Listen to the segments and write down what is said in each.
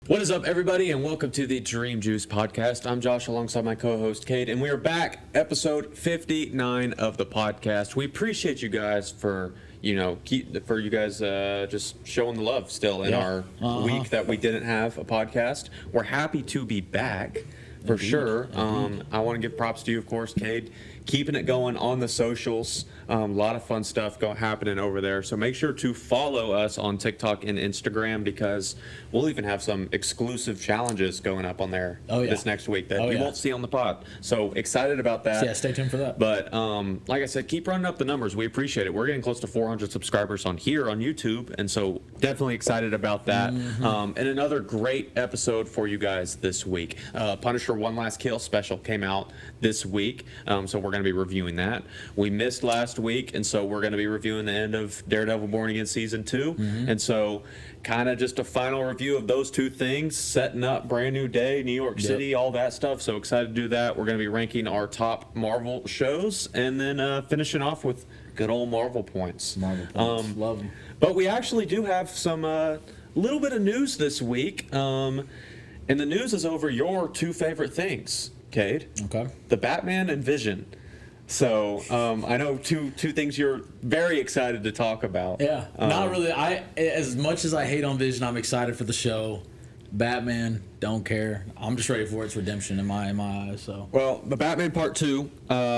What is up, everybody, and welcome to the Dream Juice podcast. I'm Josh alongside my co-host, Cade, and we are back, episode 59 of the podcast. We appreciate you guys for, just showing the love still in our week that we didn't have a podcast. We're happy to be back, for sure. I want to give props to you, of course, Cade, keeping it going on the socials. A lot of fun stuff happening over there. So make sure to follow us on TikTok and Instagram because we'll even have some exclusive challenges going up on there this next week that you won't see on the pod. So excited about that. So yeah, stay tuned for that. But like I said, keep running up the numbers. We appreciate it. We're getting close to 400 subscribers on YouTube, and so definitely excited about that. And another great episode for you guys this week. Punisher One Last Kill special came out this week, so we're going to be reviewing that. We missed last week, and so we're going to be reviewing the end of Daredevil Born Again Season 2. And so kind of just a final review of those two things, setting up brand new day, New York City, all that stuff. So excited to do that. We're going to be ranking our top Marvel shows and then finishing off with good old Marvel points. Love them. But we actually do have some little bit of news this week. And the news is over your two favorite things, Cade. Okay. The Batman and Vision. So I know two things you're very excited to talk about. Yeah, not really. As much as I hate on Vision, I'm excited for the show. Batman, don't care. I'm just ready for its redemption in my eyes. So. Well, the Batman Part 2,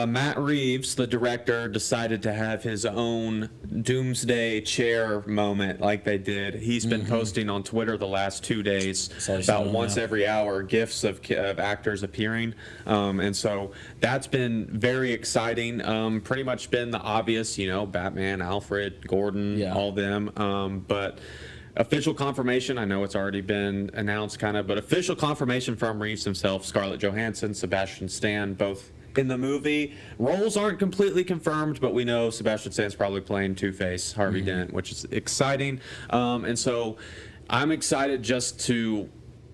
Matt Reeves, the director, decided to have his own doomsday chair moment like they did. He's been posting on Twitter the last 2 days about once every hour GIFs of actors appearing. And so that's been very exciting. Pretty much been the obvious, Batman, Alfred, Gordon, all them. But official confirmation, I know it's already been announced but official confirmation from Reeves himself, Scarlett Johansson, Sebastian Stan, both in the movie. Roles aren't completely confirmed, but we know Sebastian Stan's probably playing Two-Face, Harvey Dent, which is exciting. And so I'm excited just to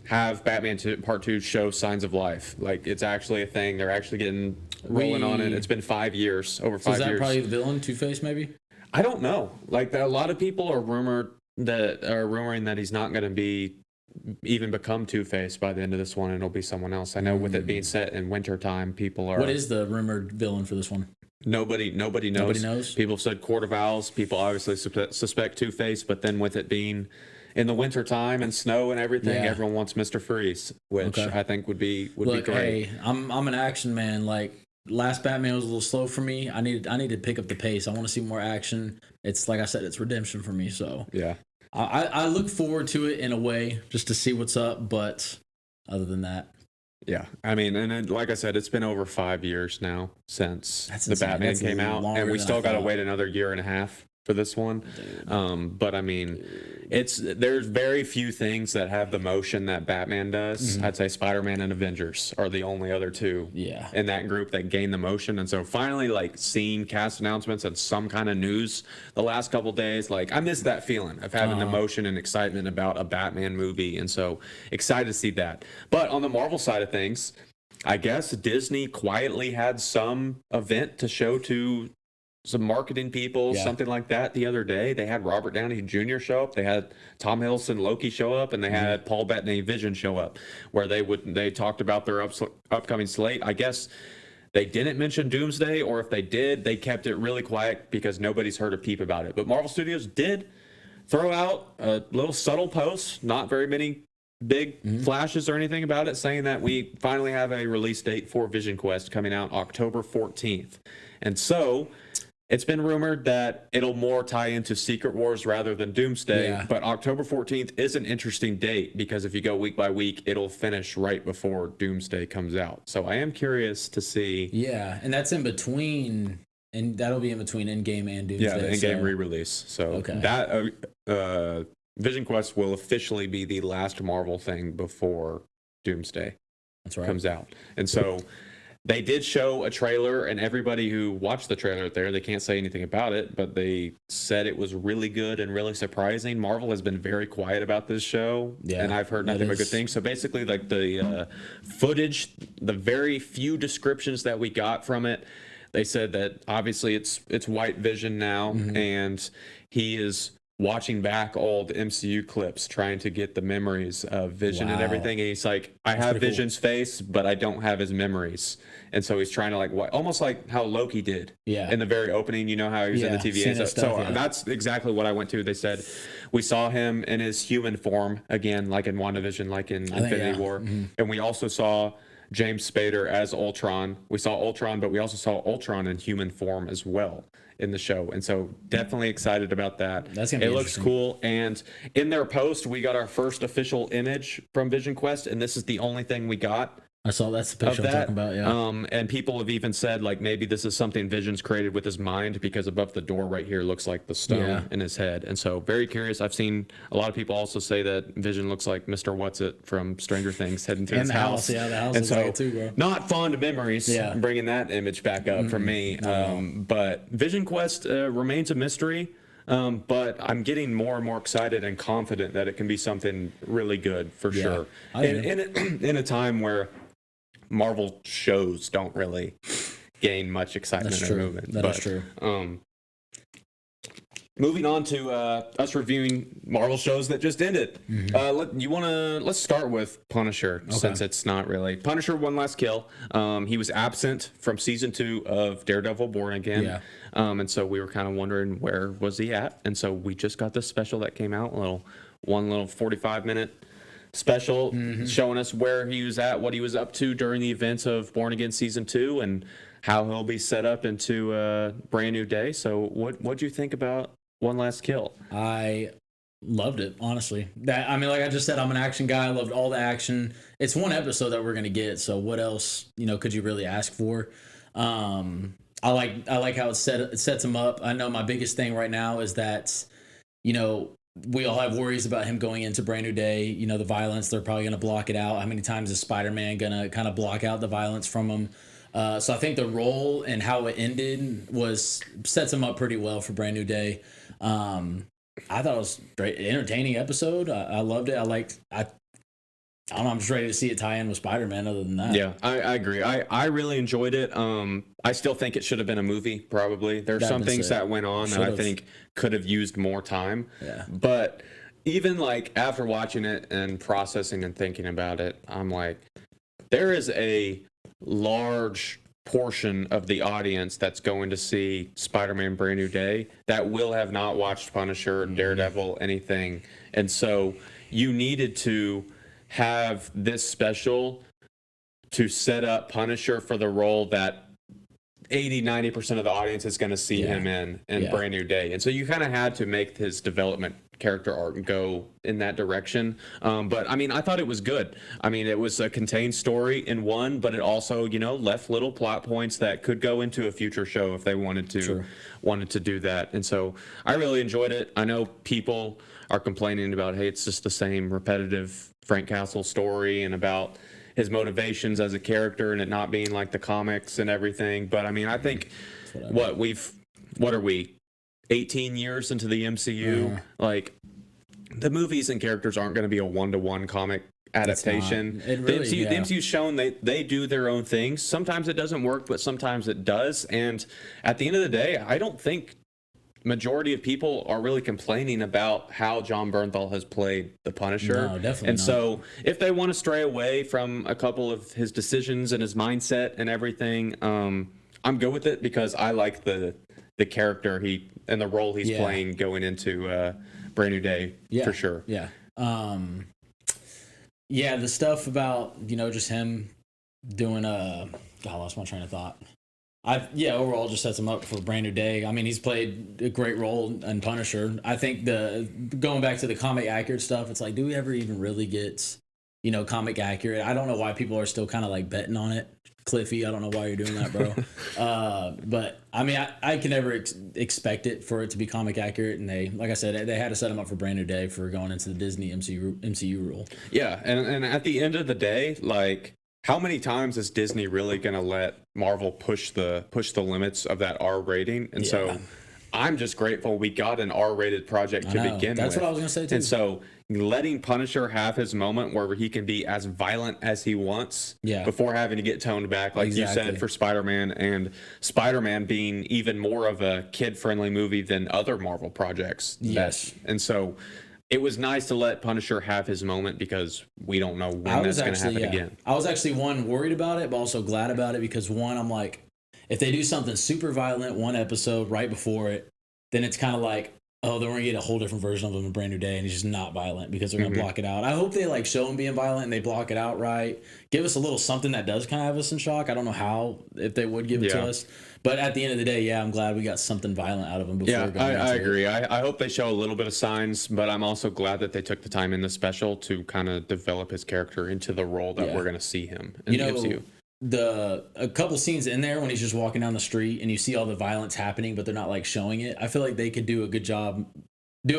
have Batman Part 2 show signs of life. Like, it's actually a thing. They're actually getting rolling on it. It's been 5 years, over 5 years. Is that probably the villain, Two-Face, maybe? I don't know. Like, a lot of people are rumoring that he's not going to become Two-Face by the end of this one, and it'll be someone else. I know with it being set in wintertime, people are... What is the rumored villain for this one? Nobody knows. Nobody knows? People have said Court of Owls. People obviously suspect Two-Face, but then with it being in the wintertime and snow and everything, everyone wants Mr. Freeze, which I think would be great. Hey, I'm an action man. Like, last Batman was a little slow for me. I need to pick up the pace. I want to see more action. It's like I said, it's redemption for me. So yeah, I look forward to it in a way just to see what's up. But other than that, yeah, I mean, and then, like I said, it's been over 5 years now since the Batman came out, and we still got to wait another year and a half for this one. But I mean, there's very few things that have the motion that Batman does. I'd say Spiderman and Avengers are the only other two in that group that gain the motion. And so finally, like, seeing cast announcements and some kind of news the last couple days, like, I miss that feeling of having the motion and excitement about a Batman movie. And so excited to see that. But on the Marvel side of things, I guess Disney quietly had some event to show to some marketing people, something like that the other day. They had Robert Downey Jr. show up, they had Tom Hiddleston Loki show up, and they had Paul Bettany Vision show up, where they talked about their upcoming slate. I guess they didn't mention Doomsday, or if they did, they kept it really quiet because nobody's heard a peep about it. But Marvel Studios did throw out a little subtle post, not very many big flashes or anything about it, saying that we finally have a release date for Vision Quest coming out October 14th. And so it's been rumored that it'll more tie into Secret Wars rather than Doomsday, but October 14th is an interesting date because if you go week by week, it'll finish right before Doomsday comes out. So I am curious to see. Yeah, and that's in between, and that'll be in between Endgame and Doomsday. Yeah, the Endgame re-release. So that Vision Quest will officially be the last Marvel thing before Doomsday comes out. And so they did show a trailer, and everybody who watched the trailer there, they can't say anything about it, but they said it was really good and really surprising. Marvel has been very quiet about this show, and I've heard nothing but good things. So basically, like, the footage, the very few descriptions that we got from it, they said that obviously it's White Vision now, and he is watching back old MCU clips, trying to get the memories of Vision and everything. And he's like, I have Vision's face, but I don't have his memories. And so he's trying to like, almost like how Loki did in the very opening. You know how he was in the TVA. So that's exactly what I went to. They said we saw him in his human form again, like in WandaVision, like in Infinity War. And we also saw James Spader as Ultron. We saw Ultron, but we also saw Ultron in human form as well in the show. And so definitely excited about that. That's gonna be looks cool. And in their post, we got our first official image from Vision Quest, and this is the only thing we got. I saw that's the picture I'm talking about, and people have even said, like, maybe this is something Vision's created with his mind, because above the door right here looks like the stone in his head. And so very curious. I've seen a lot of people also say that Vision looks like Mr. What's-It from Stranger Things heading to his house. Yeah, the house and so, like it too, bro. Not fond memories bringing that image back up for me. But Vision Quest remains a mystery. But I'm getting more and more excited and confident that it can be something really good for sure. In a time where Marvel shows don't really gain much excitement or movement. That's true. Moving on to us reviewing Marvel shows that just ended. Let's start with Punisher, since it's not really Punisher. One Last Kill. He was absent from season 2 of Daredevil Born Again. And so we were kind of wondering where was he at. And so we just got this special that came out, one little 45-minute special showing us where he was at, what he was up to during the events of Born Again season 2, and how he'll be set up into a brand new day. So what'd you think about One Last Kill? I loved it, honestly. Like I just said, I'm an action guy. I loved all the action. It's one episode that we're gonna get, so what else could you really ask for? I like how it sets him up. I know my biggest thing right now is that we all have worries about him going into Brand New Day. The violence, they're probably going to block it out. How many times is Spider-Man going to kind of block out the violence from him? So I think the role and how it ended sets him up pretty well for Brand New Day. I thought it was great, entertaining episode. I loved it. I don't know. I'm just ready to see it tie in with Spider-Man. Other than that, yeah, I agree. I really enjoyed it. I still think it should have been a movie. Probably there's some things that went on that I think could have used more time. Yeah. But even like after watching it and processing and thinking about it, I'm like, there is a large portion of the audience that's going to see Spider-Man Brand New Day that will have not watched Punisher, Daredevil, anything, and so you needed to have this special to set up Punisher for the role that 80-90% of the audience is going to see him in Brand New Day. And so you kind of had to make his development character arc go in that direction. But I mean, I thought it was good. I mean, it was a contained story in one, but it also, left little plot points that could go into a future show if they wanted to do that. And so I really enjoyed it. I know people are complaining about, hey, it's just the same repetitive Frank Castle story and about his motivations as a character and it not being like the comics and everything. But I mean, I think what are we 18 years into the MCU? Like, the movies and characters aren't going to be a one-to-one comic adaptation. The MCU's shown they do their own things. Sometimes it doesn't work, but sometimes it does. And at the end of the day, I don't think majority of people are really complaining about how Jon Bernthal has played the Punisher. No, definitely and not. So if they want to stray away from a couple of his decisions and his mindset and everything, I'm good with it, because I like the character and the role he's playing going into Brand New Day for sure. Yeah. The stuff about, just him doing I lost my train of thought. Overall just sets him up for a Brand New Day. I mean, he's played a great role in Punisher. I think going back to the comic accurate stuff, it's like, do we ever even really get, comic accurate? I don't know why people are still kind of like betting on it. Cliffy, I don't know why you're doing that, bro. But I mean, I can never expect it for it to be comic accurate. And they, like I said, they had to set him up for Brand New Day for going into the Disney MCU rule. Yeah, and at the end of the day, like, how many times is Disney really going to let Marvel push the limits of that R rating? And so I'm just grateful we got an R-rated project to begin with. That's what I was going to say, too. And so letting Punisher have his moment where he can be as violent as he wants before having to get toned back, like you said, for Spider-Man, and Spider-Man being even more of a kid-friendly movie than other Marvel projects. Yes. And so it was nice to let Punisher have his moment because we don't know when that's going to happen again. I was actually, one, worried about it, but also glad about it because, one, I'm like, if they do something super violent one episode right before it, then it's kind of like, oh, they're going to get a whole different version of him in a brand new day, and he's just not violent because they're going to block it out. I hope they like show him being violent and they block it out right. Give us a little something that does kind of have us in shock. I don't know how, if they would give it to us. But at the end of the day, I'm glad we got something violent out of him before. Yeah, I agree. I hope they show a little bit of signs, but I'm also glad that they took the time in the special to kind of develop his character into the role that we're going to see him in the MCU. A couple scenes in there when he's just walking down the street and you see all the violence happening, but they're not like showing it. I feel like they could do a good job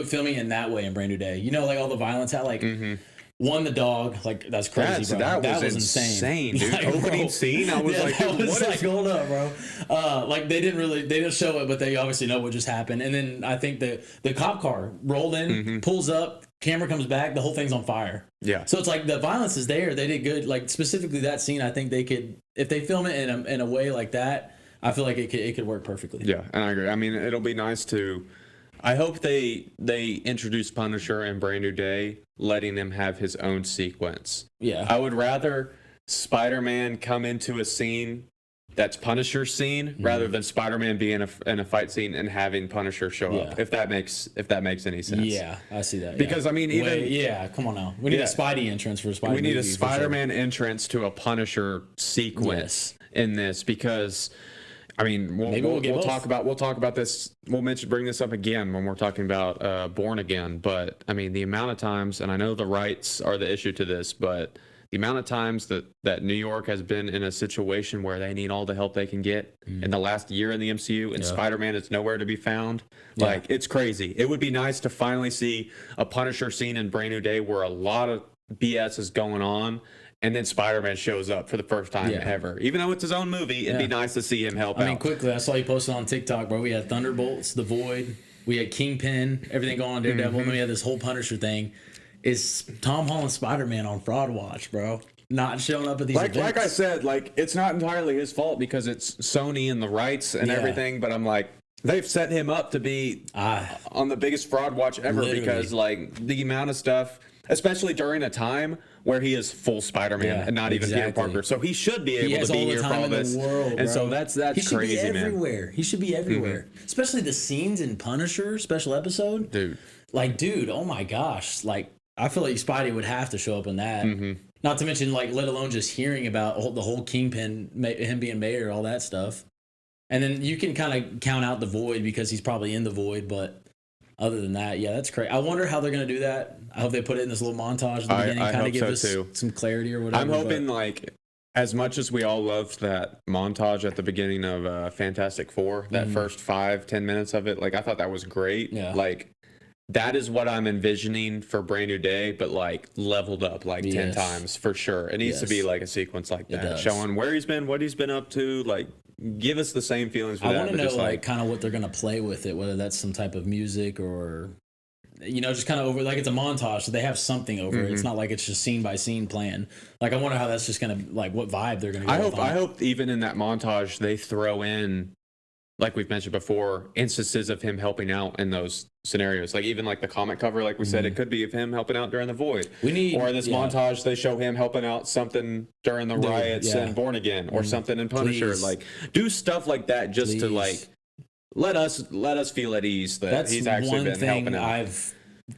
filming in that way in Brand New Day. You know, like all the violence had one, the dog, like that's crazy, bro. That was insane, dude. Like, opening scene, I was like, what is like, hold up, bro. Like they didn't show it, but they obviously know what just happened. And then I think the cop car rolled in, pulls up, camera comes back, the whole thing's on fire. Yeah. So it's like the violence is there. They did good. Like specifically that scene, I think they could, if they film it in a way like that, I feel like it could work perfectly. Yeah, and I agree. I mean, it'll be nice to. I hope they introduce Punisher in Brand New Day, letting him have his own sequence. Yeah. I would rather Spider-Man come into a scene that's Punisher's scene rather than Spider-Man being in a fight scene and having Punisher show up. If that makes any sense. Yeah, I see that. Because I mean, come on now. We need a Spidey entrance for a Spidey. We need a Spider-Man entrance to a Punisher sequence in this because. I mean, we'll talk about this. Bring this up again when we're talking about Born Again. But I mean, the amount of times, and I know the rights are the issue to this, but the amount of times that New York has been in a situation where they need all the help they can get in the last year in the MCU, and Spider-Man is nowhere to be found. Like, it's crazy. It would be nice to finally see a Punisher scene in Brand New Day where a lot of BS is going on. And then Spider-Man shows up for the first time ever. Even though it's his own movie, it'd be nice to see him help out. I mean, quickly, I saw you posted on TikTok, bro. We had Thunderbolts, The Void, we had Kingpin, everything going on Daredevil, and then we had this whole Punisher thing. Is Tom Holland Spider-Man on Fraud Watch, bro? Not showing up at these events. Like I said, like it's not entirely his fault because it's Sony and the rights and everything, but I'm like, they've set him up to be on the biggest Fraud Watch ever because like the amount of stuff, especially during a time where he is full Spider-Man and not even Peter Parker. So he should be able to be here for all this. And so that's crazy, man. He should be everywhere. Especially the scenes in Punisher special episode. Dude. Like, dude, oh my gosh. Like, I feel like Spidey would have to show up in that. Not to mention, like, let alone just hearing about the whole Kingpin, him being mayor, all that stuff. And then you can kind of count out the Void because he's probably in the Void, but other than that, that's crazy. I wonder how they're going to do that. I hope they put it in this little montage at the beginning, kind of give us some clarity or whatever. I'm hoping, like, as much as we all loved that montage at the beginning of Fantastic Four, that first 5-10 minutes of it, like, I thought that was great. Yeah. Like, that is what I'm envisioning for Brand New Day, but, like, leveled up, like, 10 times for sure. It needs to be, like, a sequence like that, showing where he's been, what he's been up to, like, give us the same feelings for that. I want to know, like, kind of what they're going to play with it, whether that's some type of music or, just kind of over, like, it's a montage, so they have something over it. It's not like it's just scene by scene playing. Like, I wonder how that's just going to, like, what vibe they're going to go with. I hope even in that montage they throw in, like we've mentioned before, instances of him helping out in those scenarios. Like, even like the comic cover, like we said, it could be of him helping out during the Void. Or in this montage, they show him helping out something during the riots in Born Again, or something in Punisher. Like, do stuff like that just to, like, let us feel at ease that he's actually been helping out. I've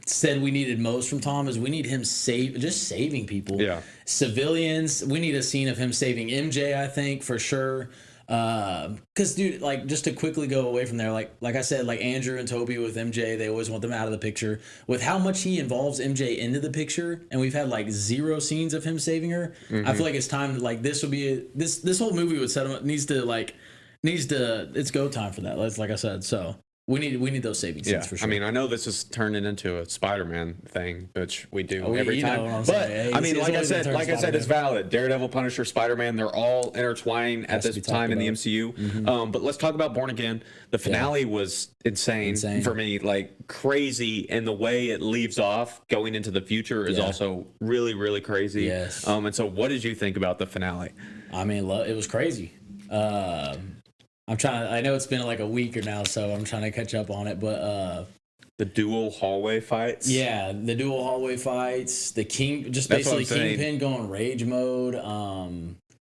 said we needed most from Tom is we need him saving people. Civilians. We need a scene of him saving MJ, I think, for sure. Because, dude, like, just to quickly go away from there, like I said, like Andrew and Toby with MJ, they always want them out of the picture. With how much he involves MJ into the picture, and we've had like 0 scenes of him saving her, I feel like it's time to, like, this whole movie would set him up, needs to it's go time for that. Like I said, so We need those saving scenes for sure. I mean, I know this is turning into a Spider-Man thing, which we do every time. But saying. I mean, like I said, it's valid. Daredevil, Punisher, Spider-Man, they're all intertwining at this time in the MCU. Mm-hmm. But let's talk about Born Again. The finale was insane for me, like crazy, and the way it leaves off going into the future is also really, really crazy. Yes. And so, what did you think about the finale? I mean, it was crazy. I know it's been like a week or now, so I'm trying to catch up on it, but the dual hallway fights. Yeah, the dual hallway fights, basically Kingpin going rage mode.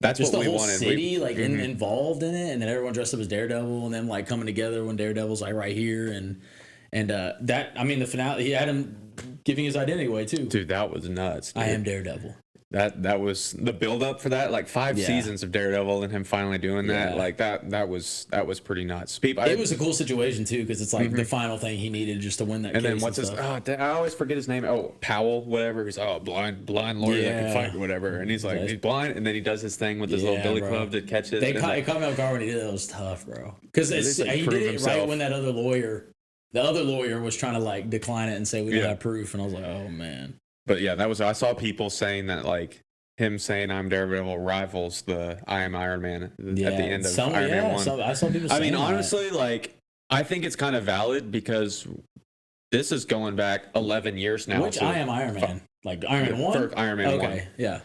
That's just what the we whole wanted. City involved in it, and then everyone dressed up as Daredevil, and then like coming together when Daredevil's like right here, and the finale, he had him giving his identity away too. Dude, that was nuts. Dude. I am Daredevil. That was the build up for that, like 5 seasons of Daredevil and him finally doing that. Like that was pretty nuts. It was a cool situation too, because it's like the final thing he needed just to win that. And then what's his? I always forget his name. Oh, Powell, whatever. He's blind lawyer that can fight or whatever. And he's like he's blind, and then he does his thing with his little billy club that catches. It caught me off guard when he did it. It was tough, bro. Because he did it right when the other lawyer was trying to like decline it and say we don't have proof, and I was like, oh man. But yeah, I saw people saying that like him saying I'm Daredevil rivals the I am Iron Man at the end of Iron Man 1. I saw people saying I mean, honestly, like I think it's kind of valid because this is going back 11 years now. Which I am Iron Man? Like Iron Man 1? For Iron Man 1. Okay, yeah.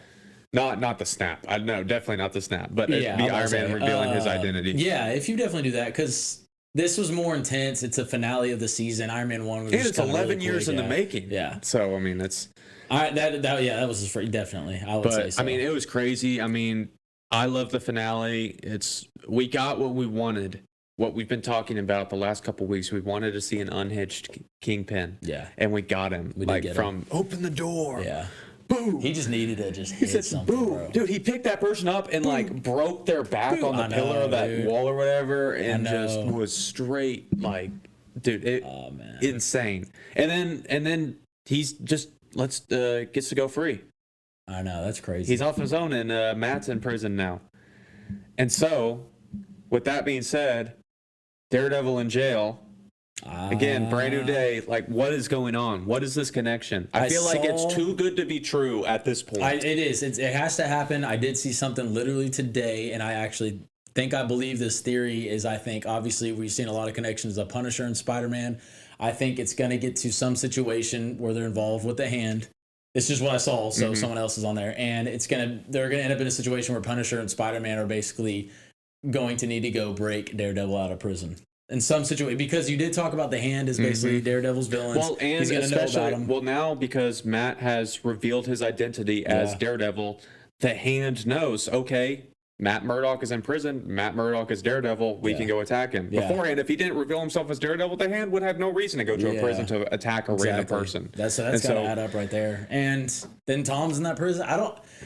Not the snap. I know, definitely not the snap, but it'd be Iron Man revealing his identity. Yeah, if you definitely do that, because this was more intense. It's a finale of the season. Iron Man 1 was it's 11 years in the making. Yeah. So, I mean, it's... that was definitely. I would say so. I mean, it was crazy. I mean, I love the finale. We got what we wanted. What we've been talking about the last couple of weeks. We wanted to see an unhinged Kingpin. Yeah. And we got him. Open the door. Yeah. Boom. He just needed to hit something, boom. bro. Dude, he picked that person up and like broke their back on the pillar of that wall or whatever, and just was straight like, dude, insane. And then he's just gets to go free. I know, that's crazy. He's off his own, and Matt's in prison now. And so, with that being said, Daredevil in jail. Again, brand new day. Like, what is going on? What is this connection? I feel like it's too good to be true at this point. It is. It has to happen. I did see something literally today, and I actually think I believe this theory is, I think, obviously, we've seen a lot of connections of Punisher and Spider-Man. I think it's going to get to some situation where they're involved with the hand. It's just what I saw, so someone else is on there. And they're going to end up in a situation where Punisher and Spider-Man are basically going to need to go break Daredevil out of prison. In some situation, because you did talk about the hand is basically Daredevil's villains. Well, and he's going to know about him. Well, now because Matt has revealed his identity as Daredevil, the hand knows, okay, Matt Murdock is in prison. Matt Murdock is Daredevil. We can go attack him. Beforehand, if he didn't reveal himself as Daredevil, the hand would have no reason to go to a prison to attack a random person. That's got to add up right there. And then Tom's in that prison.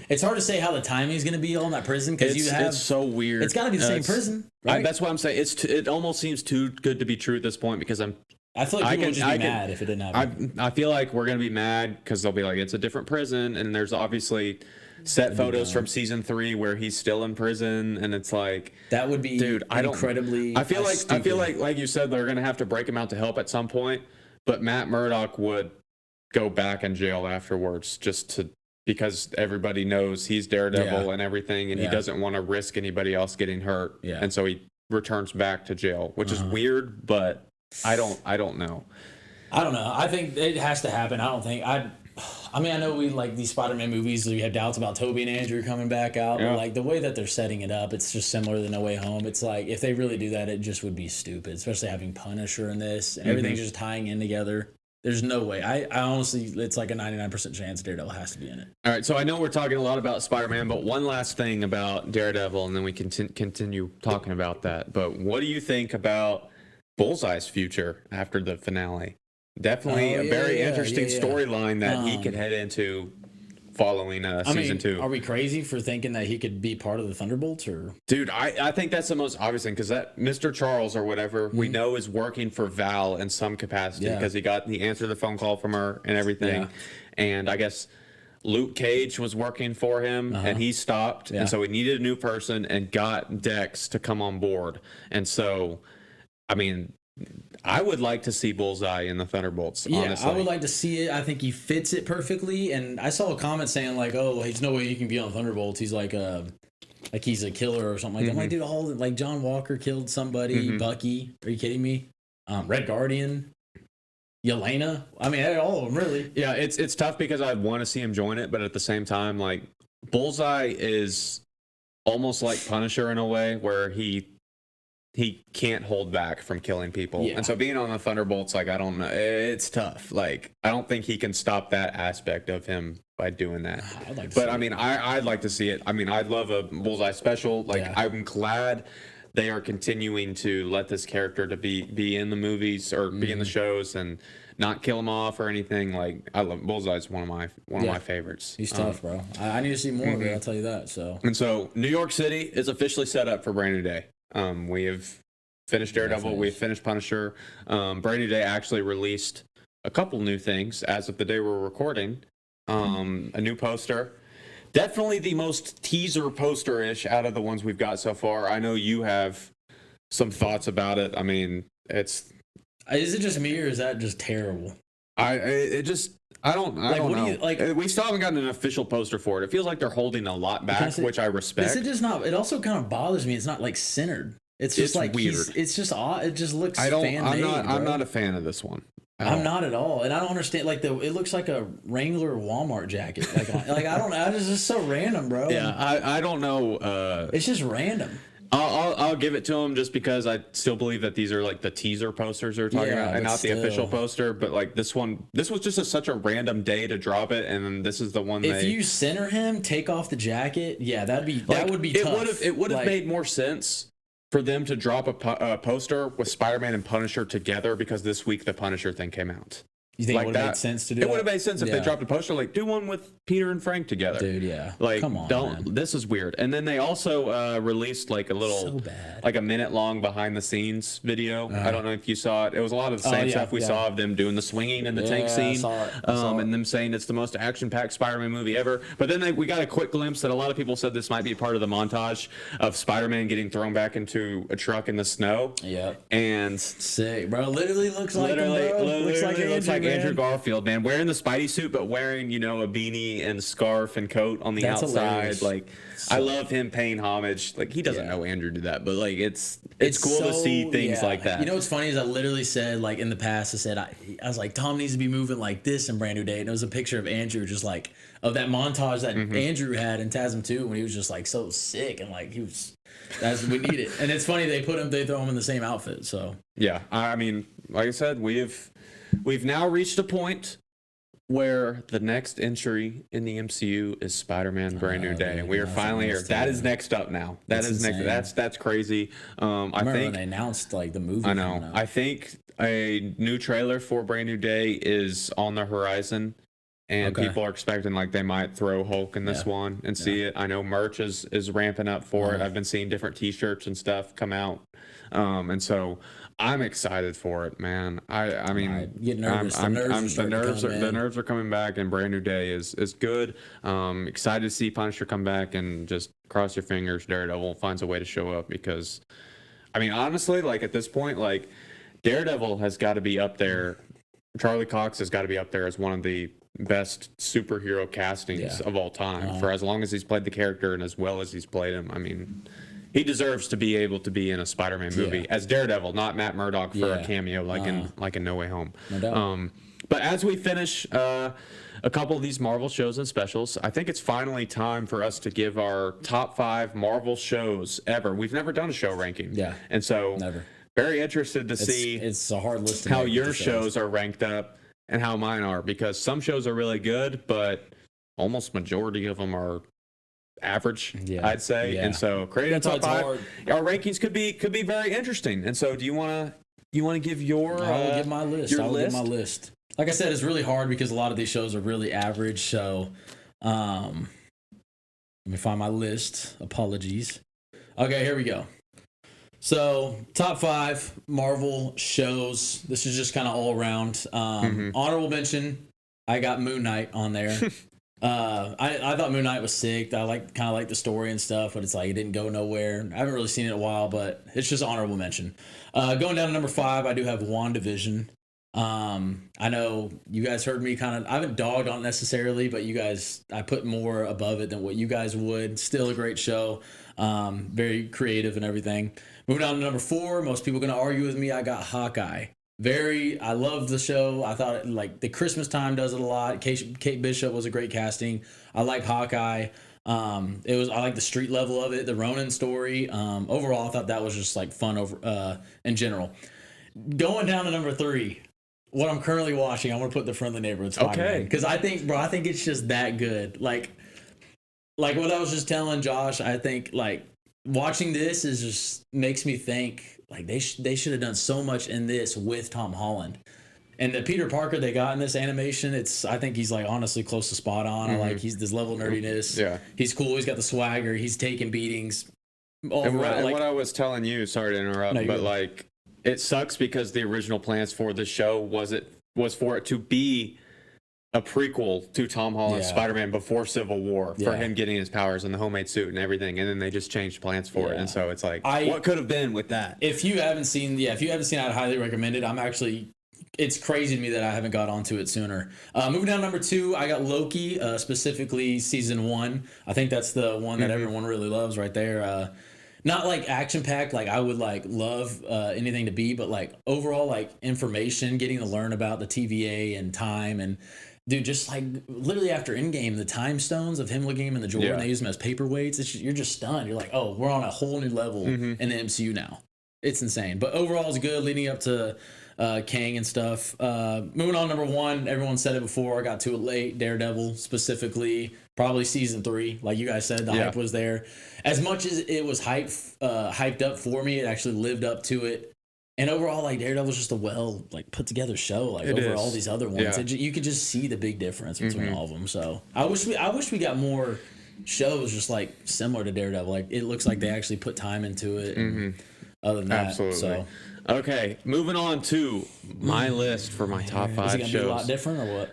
It's hard to say how the timing is going to be on that prison because it's so weird. It's got to be the same prison, right? That's why I'm saying it almost seems too good to be true at this point because I feel like people would just be mad if it didn't happen. I feel like we're going to be mad because they'll be like, it's a different prison, and there's obviously set photos from season 3 where he's still in prison, and it's like that would be incredibly. I feel like you said, they're going to have to break him out to help at some point, but Matt Murdock would go back in jail afterwards because everybody knows he's Daredevil and everything, and he doesn't want to risk anybody else getting hurt, and so he returns back to jail, which is weird, but I don't know. I don't know. I think it has to happen. I mean, I know we like these Spider-Man movies. We have doubts about Tobey and Andrew coming back out, but like the way that they're setting it up, it's just similar to No Way Home. It's like if they really do that, it just would be stupid, especially having Punisher in this and everything's just tying in together. There's no way. I honestly, it's like a 99% chance Daredevil has to be in it. All right, so I know we're talking a lot about Spider-Man, but one last thing about Daredevil, and then we can continue talking about that. But what do you think about Bullseye's future after the finale? Definitely a very interesting storyline that he could head into following season 2. Are we crazy for thinking that he could be part of the Thunderbolts? Or dude, I think that's the most obvious thing because that Mr. Charles or whatever we know is working for Val in some capacity because he answered the phone call from her and everything, and I guess Luke Cage was working for him and he stopped, and so we needed a new person and got Dex to come on board, and so I mean, I would like to see Bullseye in the Thunderbolts. Yeah, honestly. I would like to see it. I think he fits it perfectly. And I saw a comment saying like, "Oh, there's no way he can be on Thunderbolts. He's like he's a killer or something like that." I'm like, dude, like John Walker killed somebody. Bucky, are you kidding me? Red Guardian, Yelena. I mean, all of them really. Yeah, it's tough because I want to see him join it, but at the same time, like Bullseye is almost like Punisher in a way where he can't hold back from killing people. Yeah. And so being on the Thunderbolts, like, I don't know, it's tough. Like, I don't think he can stop that aspect of him by doing that. I'd like to see it. I mean, I'd love a Bullseye special. Like, I'm glad they are continuing to let this character to be in the movies or be in the shows and not kill him off or anything. Like, I love Bullseye's one of my favorites. He's tough, bro. I need to see more of it. I'll tell you that. So New York City is officially set up for Brand New Day. We have finished Daredevil. We've finished Punisher. Brand New Day actually released a couple new things as of the day we're recording. A new poster. Definitely the most teaser poster-ish out of the ones we've got so far. I know you have some thoughts about it. I mean, is it just me or is that just terrible? I don't know. We still haven't gotten an official poster for it. It feels like they're holding a lot back, which I respect. Is it just not? It also kind of bothers me. It's not like centered. It's just like weird. It's just odd. It just looks fan-made. I'm not a fan of this one. I'm not at all, and I don't understand. Like it looks like a Wrangler Walmart jacket. Like I don't know. It's just so random, bro. Yeah, I don't know. It's just random. I'll give it to them just because I still believe that these are like the teaser posters they're talking about and not the official poster. But like this was just such a random day to drop it, and then this is the one. If you center him, take off the jacket, that would be tough. It would have made more sense for them to drop a poster with Spider-Man and Punisher together because this week the Punisher thing came out. You think it would have made sense to do it? It would have made sense if they dropped a poster, like, do one with Peter and Frank together. Dude, yeah. Like, come on, man. This is weird. And then they also released, like, a little, like a minute-long behind-the-scenes video. I don't know if you saw it. It was a lot of the same stuff we saw of them doing the swinging in the tank scene. I saw it. And them saying it's the most action-packed Spider-Man movie ever. But then we got a quick glimpse that a lot of people said this might be part of the montage of Spider-Man getting thrown back into a truck in the snow. Yeah. And sick, bro. Literally looks like him, bro. Looks like Andrew Garfield, man, wearing the Spidey suit, but wearing, a beanie and scarf and coat on the outside. Hilarious. Like, I love him paying homage. Like, he doesn't know Andrew did that, but like, it's cool to see things like that. You know what's funny is I literally said, like, in the past, I was like, Tom needs to be moving like this in Brand New Day, and it was a picture of Andrew, just like of that montage that Andrew had in TASM 2 when he was just like so sick and like we need it. And it's funny they throw him in the same outfit. So yeah, I mean, like I said, we've now reached a point where the next entry in the MCU is Spider-Man Brand New Day. And we are finally here. That is next up now. That's crazy. I think when they announced like the movie. I know. I think a new trailer for Brand New Day is on the horizon. And people are expecting like they might throw Hulk in this one and see it. I know merch is ramping up for it. I've been seeing different t-shirts and stuff come out. And so I'm excited for it, man. I mean, get nervous. The nerves are coming back, and Brand New Day is good. Excited to see Punisher come back, and just cross your fingers Daredevil finds a way to show up, because I mean, honestly, like at this point, like Daredevil has got to be up there. Charlie Cox has got to be up there as one of the best superhero castings of all time for as long as he's played the character and as well as he's played him. I mean, he deserves to be able to be in a Spider-Man movie as Daredevil, not Matt Murdock for a cameo like in No Way Home. No doubt. But as we finish a couple of these Marvel shows and specials, I think it's finally time for us to give our top 5 Marvel shows ever. We've never done a show ranking. Yeah. And so never. Very interested to see it's a hard list how your shows are ranked up and how mine are, because some shows are really good, but almost majority of them are average, I'd say. And so creating a top 5, our rankings could be very interesting. And so do you want to give your I'll give my list. Give my list. Like I said, it's really hard because a lot of these shows are really average. So let me find my list. Apologies. Okay, here we go. So, top 5 Marvel shows. This is just kind of all around. Honorable mention, I got Moon Knight on there. I thought Moon Knight was sick. I kind of like the story and stuff, but it's like it didn't go nowhere. I haven't really seen it in a while, but it's just honorable mention. Going down to number 5, I do have WandaVision. I know you guys heard me kind of, I haven't dogged on it necessarily, but I put more above it than what you guys would. Still a great show. Very creative and everything. Moving on to number 4, most people are going to argue with me. I got Hawkeye. I love the show. I thought like the Christmas time does it a lot. Kate Bishop was a great casting. I like Hawkeye. I like the street level of it, the Ronin story. Overall, I thought that was just like fun in general. Going down to number 3, what I'm currently watching, I'm gonna put The Friendly Neighborhood Spider-Man. Okay. Because I think it's just that good. Like what I was just telling Josh, I think like watching this makes me think like they should have done so much in this with Tom Holland. And the Peter Parker they got in this animation, I think he's like honestly close to spot on. I like he's this level of nerdiness. Yeah. He's cool. He's got the swagger. He's taking beatings. And what I was telling you, sorry to interrupt, but like it sucks because the original plans for the show was for it to be a prequel to Tom Holland's Spider-Man before Civil War for him getting his powers and the homemade suit and everything, and then they just changed plans for it, and so it's like what could have been with that? If you haven't seen, I'd highly recommend it. It's crazy to me that I haven't got onto it sooner. Moving down to number 2, I got Loki, specifically season 1. I think that's the one that everyone really loves right there. Not like action packed, like I would like love anything to be, but like overall like information, getting to learn about the TVA and time and. Dude, just like literally after Endgame, the time stones of him looking at him in the Jordan, they use them as paperweights. You're just stunned. You're like, oh, we're on a whole new level in the MCU now. It's insane. But overall, it's good leading up to Kang and stuff. Moving on, number 1, everyone said it before. I got to it late. Daredevil, specifically, probably season 3. Like you guys said, the hype was there. As much as it was hyped up for me, it actually lived up to it. And overall, like Daredevil's just a put together show. Like over all these other ones, you could just see the big difference between all of them. So I wish we got more shows just like similar to Daredevil. Like it looks like they actually put time into it. And other than that, so okay, moving on to my list for my top 5 shows. Is it gonna be a lot different or what?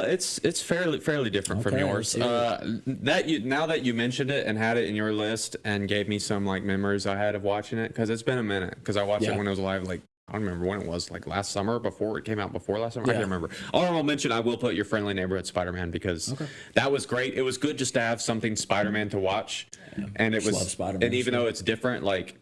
It's fairly different from yours. Now that you mentioned it and had it in your list and gave me some like memories I had of watching it, because it's been a minute. Because I watched it when it was live. Like I don't remember when it was. Like last summer, before it came out, before last summer. I can't remember. Honorable mention: I will put Your Friendly Neighborhood Spider-Man because that was great. It was good just to have something Spider-Man to watch, and it was. And even though it's different, like.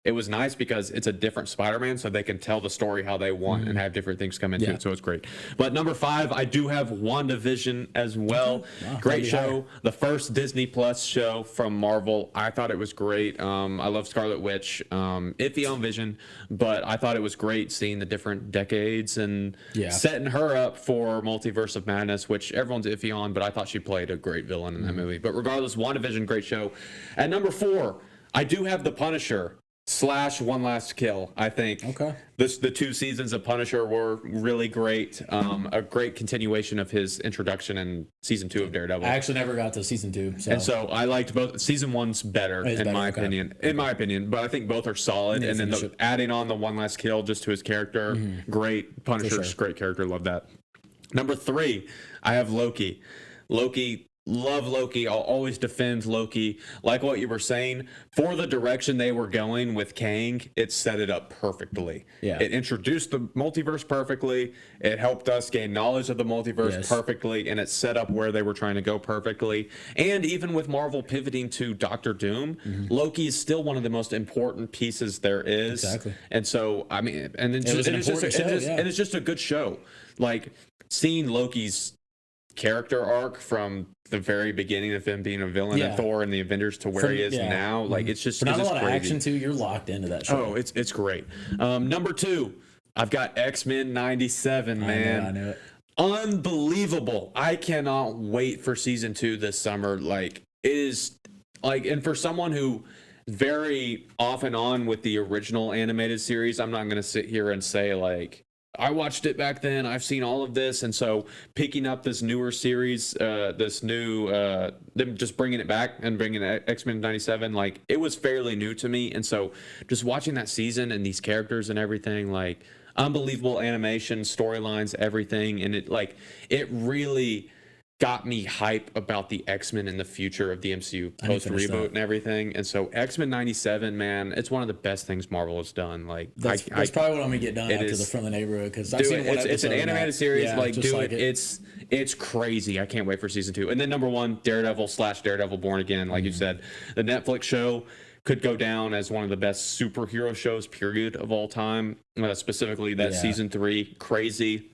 It was nice because it's a different Spider-Man, so they can tell the story how they want and have different things come into it, so it's great. But number 5, I do have WandaVision as well. Wow, great show. The first Disney Plus show from Marvel. I thought it was great. I love Scarlet Witch. Iffy on Vision, but I thought it was great seeing the different decades and setting her up for Multiverse of Madness, which everyone's iffy on, but I thought she played a great villain in that movie. But regardless, WandaVision, great show. At number 4, I do have The Punisher. / One Last Kill. I think the 2 seasons of Punisher were really great. A great continuation of his introduction in season 2 of Daredevil. I actually never got to season 2, and so I liked both. Season 1's better in my opinion. In my opinion, but I think both are solid. And then adding on the One Last Kill just to his character, great. Punisher's great character. Love that. Number 3, I have Loki. Love Loki. I'll always defend Loki. Like what you were saying, for the direction they were going with Kang, it set it up perfectly. Yeah. It introduced the multiverse perfectly. It helped us gain knowledge of the multiverse perfectly, and it set up where they were trying to go perfectly. And even with Marvel pivoting to Doctor Doom, Loki is still one of the most important pieces there is. Exactly. And so, I mean, and it's just a good show. Like seeing Loki's character arc from the very beginning of him being a villain in Thor and the Avengers to where he is now, like it's just not a lot crazy. Of action too. You're locked into that show. Oh, it's great. Number 2, I've got X-Men 97. Man, I knew it. Unbelievable! I cannot wait for season 2 this summer. Like it is, like, and for someone who very off and on with the original animated series, I'm not going to sit here and say like. I watched it back then. I've seen all of this. And so picking up this newer series, them just bringing it back and bringing X-Men 97, like it was fairly new to me. And so just watching that season and these characters and everything, like unbelievable animation, storylines, everything. And it really got me hype about the X-Men and the future of the MCU post reboot and everything. And so X-Men 97, man, it's one of the best things Marvel has done. Like that's probably what I'm gonna get done after the From the Neighborhood, because I've seen one episode. It's an animated series. Yeah, like, dude, it's crazy. I can't wait for season 2. And then number 1, Daredevil Born Again, like you said, the Netflix show could go down as one of the best superhero shows, period, of all time. Specifically that season 3, crazy.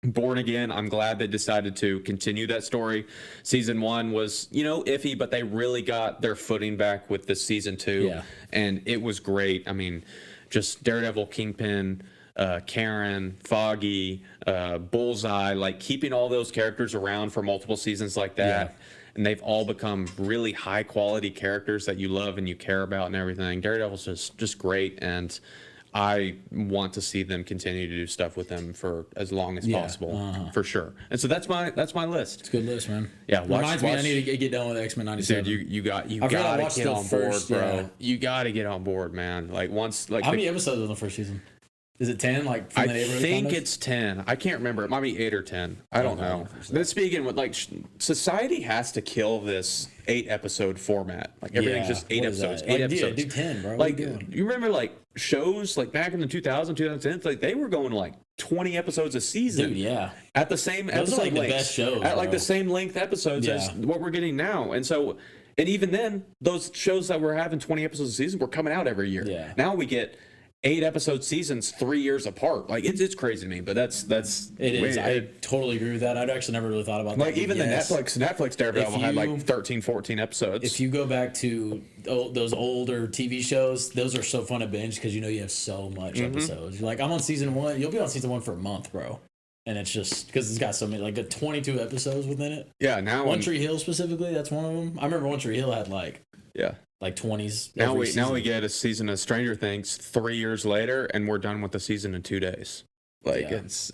Born Again, I'm glad they decided to continue that story. Season 1 was, iffy, but they really got their footing back with this season 2. Yeah. And it was great. I mean, just Daredevil, Kingpin, Karen, Foggy, Bullseye, like keeping all those characters around for multiple seasons like that. Yeah. And they've all become really high quality characters that you love and you care about and everything. Daredevil's just great, and I want to see them continue to do stuff with them for as long as possible, for sure. And so that's my list. It's a good list, man. Yeah, reminds me I need to get done with X-Men 97. Dude, you got to get on board, bro. Yeah. You got to get on board, man. Like once, like how many episodes in the first season? Is it 10? Like from the neighborhood? I think it's 10. I can't remember. It might be 8 or 10. I don't know. Then speaking with like society has to kill this 8-episode format. Like everything's just 8 episodes. 8 episodes. Do 10, bro. Like you remember like shows like back in the 2010s, like they were going like 20 episodes a season. Dude, yeah. At the same episode, those are like the best shows. At like the same length episodes as what we're getting now. And so, and even then, those shows that were having 20 episodes a season were coming out every year. Yeah. Now we get 8-episode seasons 3 years apart. Like it's crazy to me, but that's it is. I totally agree with that. I'd actually never really thought about that. Like even the Netflix Daredevil had like 13, 14 episodes. If you go back to those older TV shows, those are so fun to binge because you have so much episodes. You're like, I'm on season 1. You'll be on season 1 for a month, bro. And it's just because it's got so many, like 22 episodes within it. Yeah, now One Tree Hill specifically, that's one of them. I remember One Tree Hill had like 20s. Now we get a season of Stranger Things 3 years later, and we're done with the season in 2 days. Like it's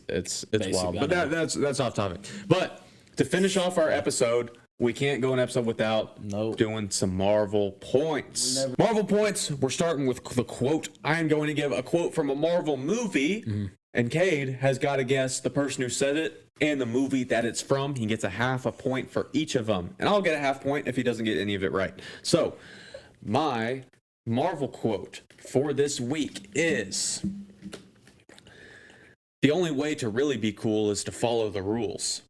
wild. But that's off topic. But to finish off our episode, we can't go an episode without doing some Marvel points. Marvel points. We're starting with the quote. I am going to give a quote from a Marvel movie, and Cade has got to guess the person who said it and the movie that it's from. He gets a half a point for each of them, and I'll get a half point if he doesn't get any of it right. So my Marvel quote for this week is, the only way to really be cool is to follow the rules.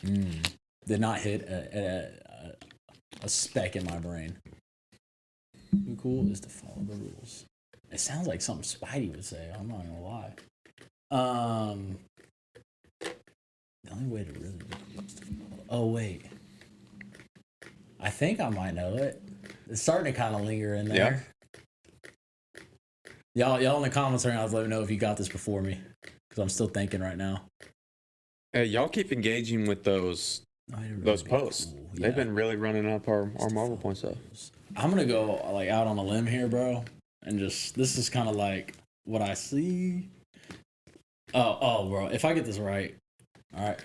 Did not hit a speck in my brain. Be cool is to follow the rules. It sounds like something Spidey would say. I'm not gonna lie. The only way to really be cool is to follow. Oh wait, I think I might know it. It's starting to kind of linger in there. Yeah. Y'all in the comments right now, let me know if you got this before me, because I'm still thinking right now. Hey, y'all keep engaging with those posts. Cool. Yeah. They've been really running up our Marvel points up. I'm gonna go like out on a limb here, bro, and just this is kind of like what I see. Oh, bro, if I get this right, all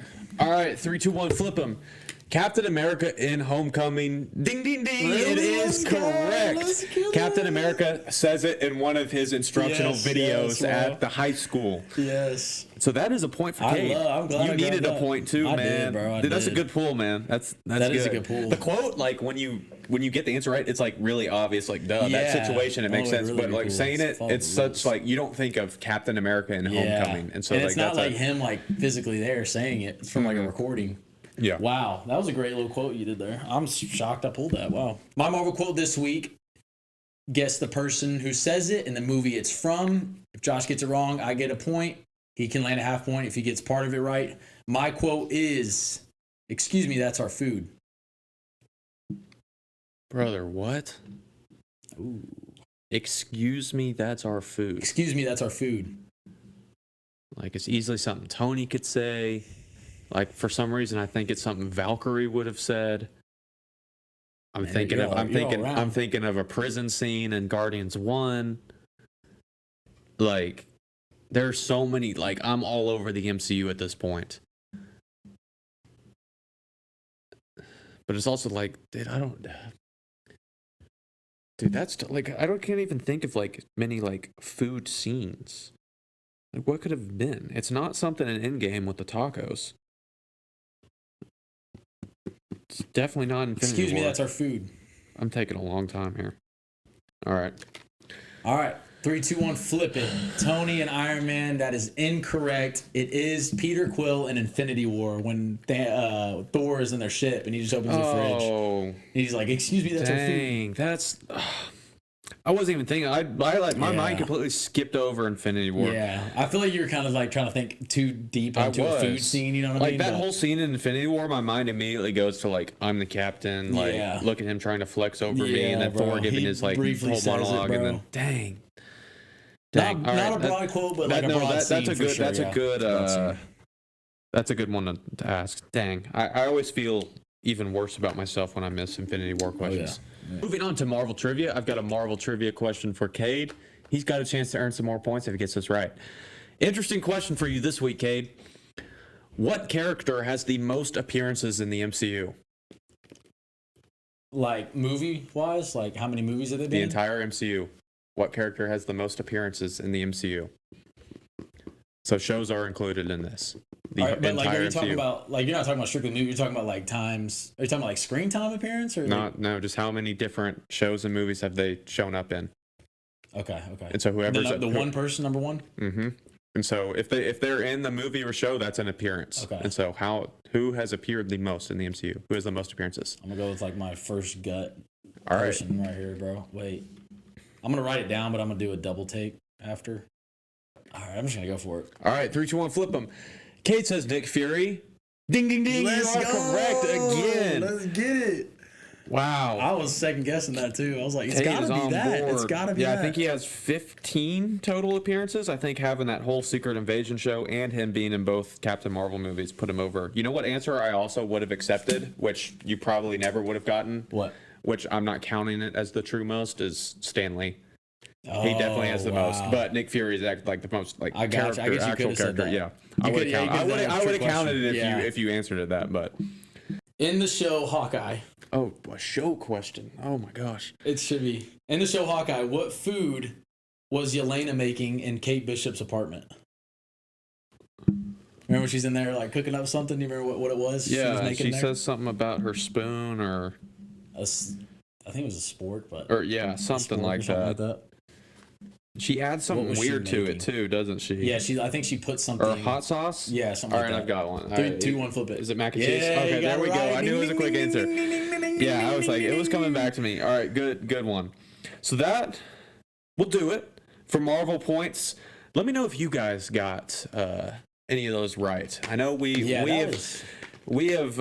right, 3, 2, 1, flip them. Captain America in Homecoming. Ding, ding, ding. Really? It is correct. Captain America says it in one of his instructional videos at the high school. Yes. So that is a point for Kate. I'm glad you needed a point too, man. Did, bro. Dude, that's a good pull, man. That is a good pull. The quote, like when you get the answer right, it's like really obvious, like duh, that situation, it makes sense. Really but like cool. Saying it's such like you don't think of Captain America in Homecoming, and so it's not like him like physically there saying it. It's from like a recording. Yeah. Wow, that was a great little quote you did there. I'm shocked I pulled that. Wow. My Marvel quote this week. Guess the person who says it and the movie it's from. If Josh gets it wrong, I get a point. He can land a half point if he gets part of it right. My quote is, "Excuse me, that's our food." Brother, what? Ooh. Excuse me, that's our food. Excuse me, that's our food. Like it's easily something Tony could say. Like for some reason, I think it's something Valkyrie would have said. I'm thinking of a prison scene in Guardians 1. Like, there's so many. Like, I'm all over the MCU at this point. But it's also like, dude, that's like can't even think of like many like food scenes. Like, what could have been? It's not something in Endgame with the tacos. It's definitely not Infinity Excuse me, War. that's our food. I'm taking a long time here. All right. 3, 2, 1, flip it. Tony and Iron Man, that is incorrect. It is Peter Quill in Infinity War when Thor is in their ship and he just opens the fridge. And he's like, excuse me, that's our food. That's... I wasn't even thinking. I like my mind completely skipped over Infinity War. Yeah, I feel like you're kind of like trying to think too deep into a food scene. You know what I mean? Like that whole scene in Infinity War, my mind immediately goes to like I'm the captain. Like look at him trying to flex over me, and then Thor giving his like whole monologue, and then dang. Not a broad quote, but like a broad scene for sure. That's a good one to ask. Dang, I always feel even worse about myself when I miss Infinity War questions. Yeah. Moving on to Marvel trivia, I've got a Marvel trivia question for Cade. He's got a chance to earn some more points if he gets this right. Interesting question for you this week, Cade. What character has the most appearances in the MCU? Like movie-wise? Like how many movies have they been? The entire MCU. What character has the most appearances in the MCU? So shows are included in this. But like, are you talking about like you're not talking about strictly movie? You're talking about like times. Are you talking about like screen time appearance or? No, just how many different shows and movies have they shown up in? Okay. And so whoever's the one person, number one. Mm-hmm. And so if they're in the movie or show, that's an appearance. Okay. And so who has appeared the most in the MCU? Who has the most appearances? I'm gonna go with like my first gut person right here, bro. Wait, I'm gonna write it down, but I'm gonna do a double take after. All right, I'm just gonna go for it. All right, 3, 2, 1, flip them. Kate says Nick Fury. Ding, ding, ding. Let's you are correct again. Let's get it. Wow. I was second guessing that too. I was like, it's got to be that. Board. It's got to be that. Yeah, I think he has 15 total appearances. I think having that whole Secret Invasion show and him being in both Captain Marvel movies put him over. You know what answer I also would have accepted, which you probably never would have gotten? What? Which I'm not counting it as the true most, is Stan Lee. He definitely has the most, but Nick Fury is like the most like character, actual character. Yeah, I would have counted it if you answered it that. But in the show Hawkeye. Oh, a show question. Oh my gosh, it should be in the show Hawkeye. What food was Yelena making in Kate Bishop's apartment? Remember she's in there like cooking up something. You remember what it was? Yeah, she says something about her spoon or I think it was a spork, but something like that. She adds something weird to it too, doesn't she? Yeah, I think she put something. Or hot sauce? Yeah, something like that. All right, I've got one. 3, 2, 1, flip it. Is it mac and cheese? Okay, there we go. I knew it was a quick answer. Yeah, I was like, it was coming back to me. All right, good one. So that will do it for Marvel points. Let me know if you guys got any of those right. I know we have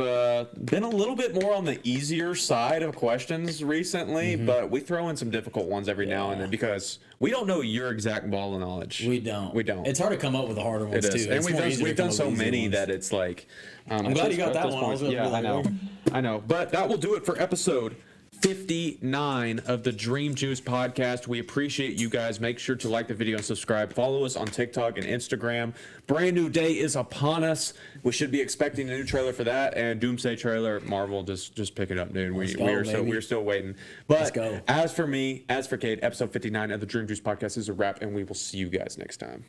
been a little bit more on the easier side of questions recently, but we throw in some difficult ones every now and then because we don't know your exact ball of knowledge. We don't. It's hard to come up with the harder ones too. And we've done so many that it's like. I'm glad you got that one. I know. But that will do it for episode 59 of the Dream Juice podcast. We appreciate you guys. Make sure to like the video and subscribe. Follow us on TikTok and Instagram. Brand new day is upon us. We should be expecting a new trailer for that and Doomsday trailer. Marvel, just pick it up, dude. We're still waiting. But as for me, as for Kate, episode 59 of the Dream Juice podcast is a wrap, and we will see you guys next time.